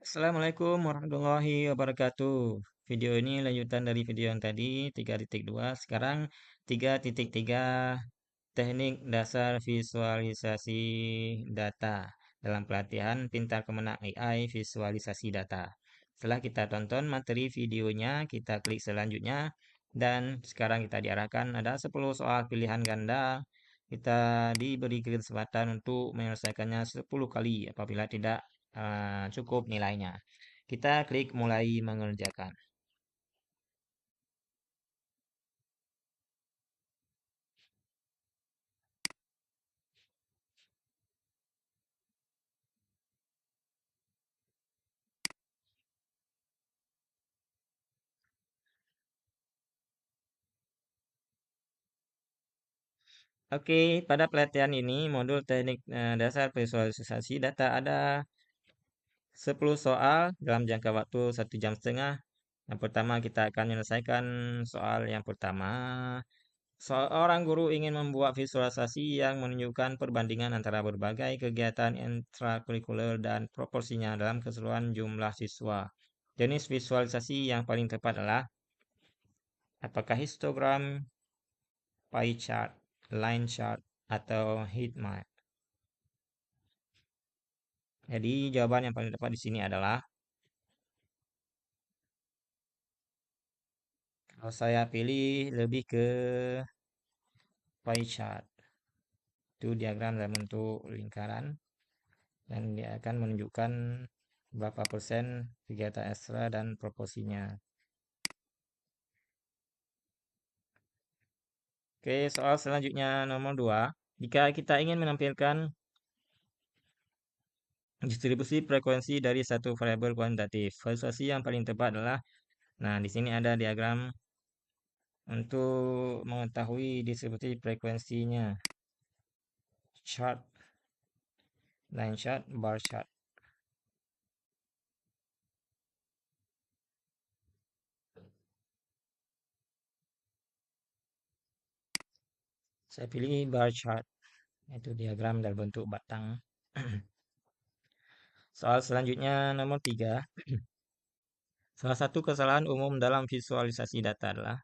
Assalamualaikum warahmatullahi wabarakatuh. Video ini lanjutan dari video yang tadi 3.2. Sekarang 3.3 teknik dasar visualisasi data dalam pelatihan Pintar Kemenang AI visualisasi data. Setelah kita tonton materi videonya, kita klik selanjutnya dan sekarang kita diarahkan ada 10 soal pilihan ganda. Kita diberi kesempatan untuk menyelesaikannya 10 kali apabila tidak cukup nilainya. Kita klik mulai mengerjakan. Oke, pada pelatihan ini modul teknik dasar visualisasi data ada 10 soal dalam jangka waktu 1,5 jam. Yang pertama kita akan menyelesaikan soal yang pertama. Seorang guru ingin membuat visualisasi yang menunjukkan perbandingan antara berbagai kegiatan ekstrakurikuler dan proporsinya dalam keseluruhan jumlah siswa. Jenis visualisasi yang paling tepat adalah apakah histogram, pie chart, line chart, atau heat map. Jadi jawaban yang paling tepat di sini adalah kalau saya pilih lebih ke pie chart. Itu diagram dalam bentuk lingkaran dan dia akan menunjukkan berapa persen kegiatan ekstra dan proporsinya. Oke, soal selanjutnya nomor 2. Jika kita ingin menampilkan distribusi frekuensi dari satu variabel kuantitatif, visualisasi yang paling tepat adalah, nah di sini ada diagram untuk mengetahui distribusi frekuensinya. Chart, line chart, bar chart. Saya pilih bar chart, yaitu diagram dalam bentuk batang. Soal selanjutnya nomor 3. Salah satu kesalahan umum dalam visualisasi data adalah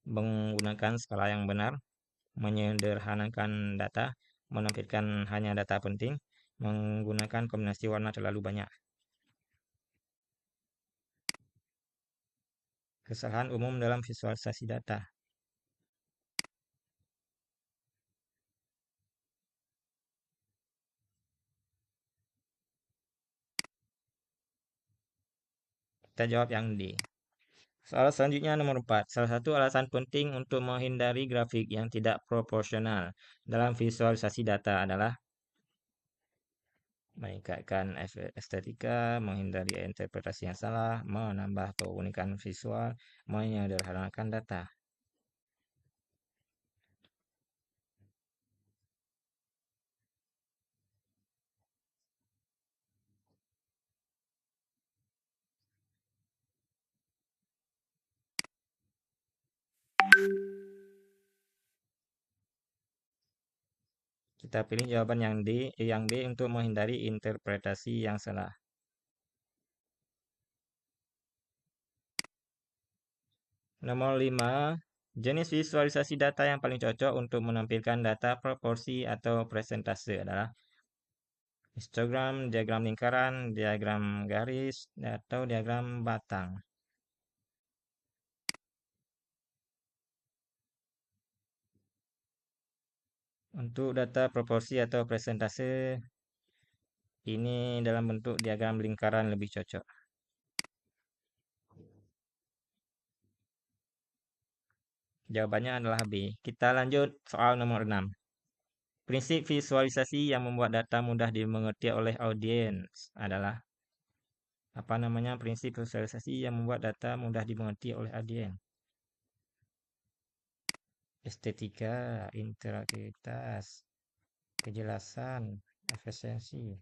menggunakan skala yang benar, menyederhanakan data, menampilkan hanya data penting, menggunakan kombinasi warna terlalu banyak. Kesalahan umum dalam visualisasi data. Kita jawab yang D. Soal selanjutnya nomor 4. Salah satu alasan penting untuk menghindari grafik yang tidak proporsional dalam visualisasi data adalah meningkatkan estetika, menghindari interpretasi yang salah, menambah keunikan visual, menyederhanakan data. Kita pilih jawaban yang D untuk menghindari interpretasi yang salah. Nomor 5, jenis visualisasi data yang paling cocok untuk menampilkan data proporsi atau presentase adalah histogram, diagram lingkaran, diagram garis, atau diagram batang. Untuk data proporsi atau presentase, ini dalam bentuk diagram lingkaran lebih cocok. Jawabannya adalah B. Kita lanjut soal nomor 6. Prinsip visualisasi yang membuat data mudah dimengerti oleh audiens adalah apa namanya prinsip visualisasi yang membuat data mudah dimengerti oleh audiens? Estetika, interaktivitas, kejelasan, efisiensi.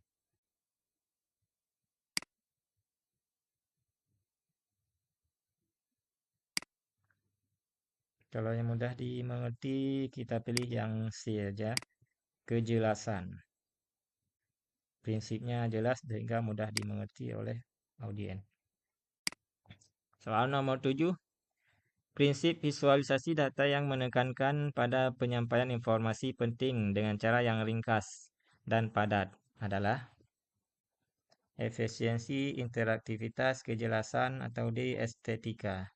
Kalau yang mudah dimengerti, kita pilih yang C aja, kejelasan. Prinsipnya jelas sehingga mudah dimengerti oleh audien. Soal nomor 7, prinsip visualisasi data yang menekankan pada penyampaian informasi penting dengan cara yang ringkas dan padat adalah efisiensi, interaktivitas, kejelasan, atau D, estetika.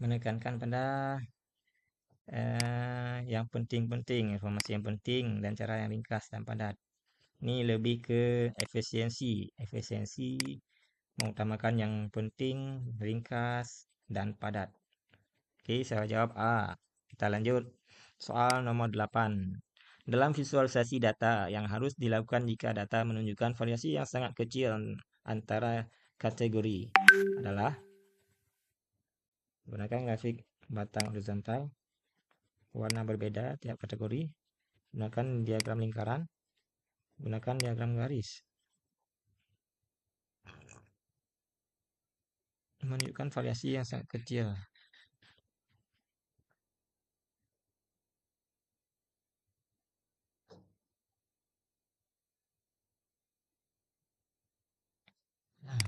Menekankan pada yang penting-penting, informasi yang penting dan cara yang ringkas dan padat. Ini lebih ke efisiensi. Efisiensi mengutamakan yang penting, ringkas, dan padat. Oke, saya jawab A. Kita lanjut. Soal nomor 8. Dalam visualisasi data yang harus dilakukan jika data menunjukkan variasi yang sangat kecil antara kategori adalah gunakan grafik batang horizontal, warna berbeda tiap kategori, gunakan diagram lingkaran, gunakan diagram garis. Menunjukkan variasi yang sangat kecil. Nah,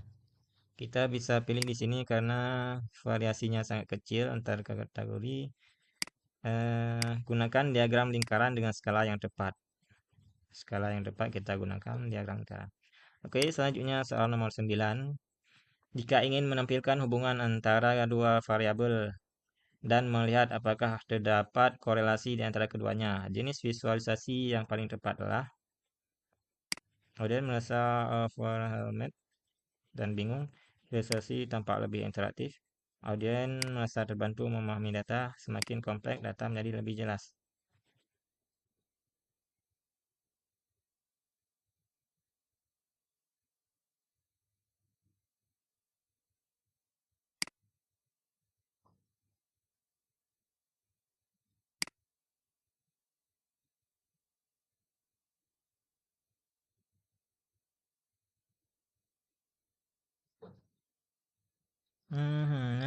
kita bisa pilih di sini karena variasinya sangat kecil antar kategori. Gunakan diagram lingkaran dengan skala yang tepat. Skala yang tepat kita gunakan diagram lingkaran. Oke, selanjutnya soal nomor 9. Jika ingin menampilkan hubungan antara dua variabel dan melihat apakah terdapat korelasi di antara keduanya, jenis visualisasi yang paling tepat adalah kemudian merasa overwhelmed dan bingung, visualisasi tampak lebih interaktif. Audien merasa terbantu memahami data, semakin kompleks data menjadi lebih jelas.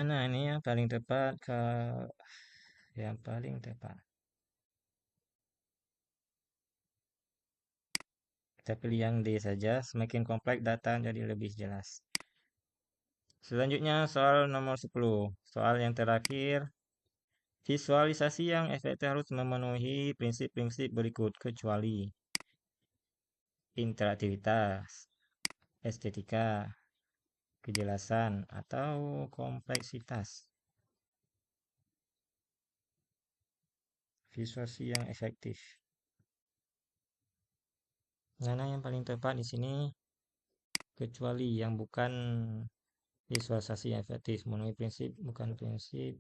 Nah ini yang paling tepat yang paling tepat. Kita pilih yang D saja, semakin kompleks data jadi lebih jelas. Selanjutnya soal nomor 10. Soal yang terakhir, visualisasi yang efektif harus memenuhi prinsip-prinsip berikut kecuali interaktivitas, estetika, kejelasan, atau kompleksitas. Visualisasi yang efektif. Mana yang paling tepat di sini? Kecuali yang bukan visualisasi yang efektif, memenuhi prinsip bukan prinsip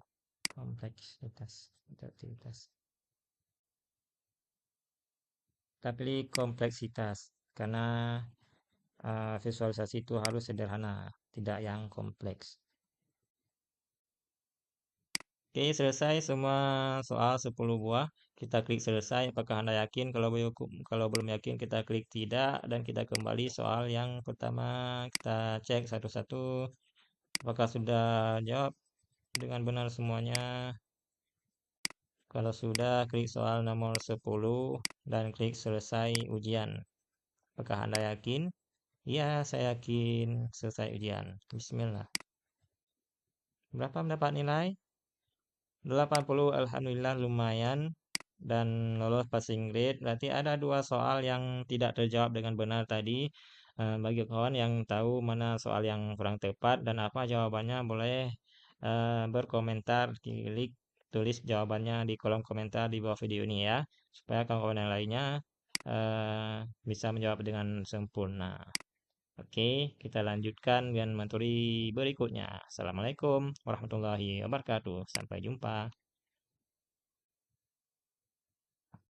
kompleksitas, interaktivitas. Tapi kompleksitas karena visualisasi itu harus sederhana, tidak yang kompleks. Oke, selesai semua soal 10 buah. Kita klik selesai. Apakah Anda yakin? Kalau belum yakin, kita klik tidak dan kita kembali soal yang pertama. Kita cek satu-satu apakah sudah jawab dengan benar semuanya. Kalau sudah, klik soal nomor 10 dan klik selesai ujian. Apakah Anda yakin? Iya, saya yakin selesai ujian. Bismillah. Berapa mendapat nilai? 80, alhamdulillah lumayan dan lolos passing grade. Berarti ada dua soal yang tidak terjawab dengan benar tadi. Bagi kawan yang tahu mana soal yang kurang tepat dan apa jawabannya, boleh berkomentar, klik tulis jawabannya di kolom komentar di bawah video ini ya, supaya kawan-kawan yang lainnya eh, bisa menjawab dengan sempurna. Oke, kita lanjutkan dengan materi berikutnya. Assalamualaikum warahmatullahi wabarakatuh. Sampai jumpa.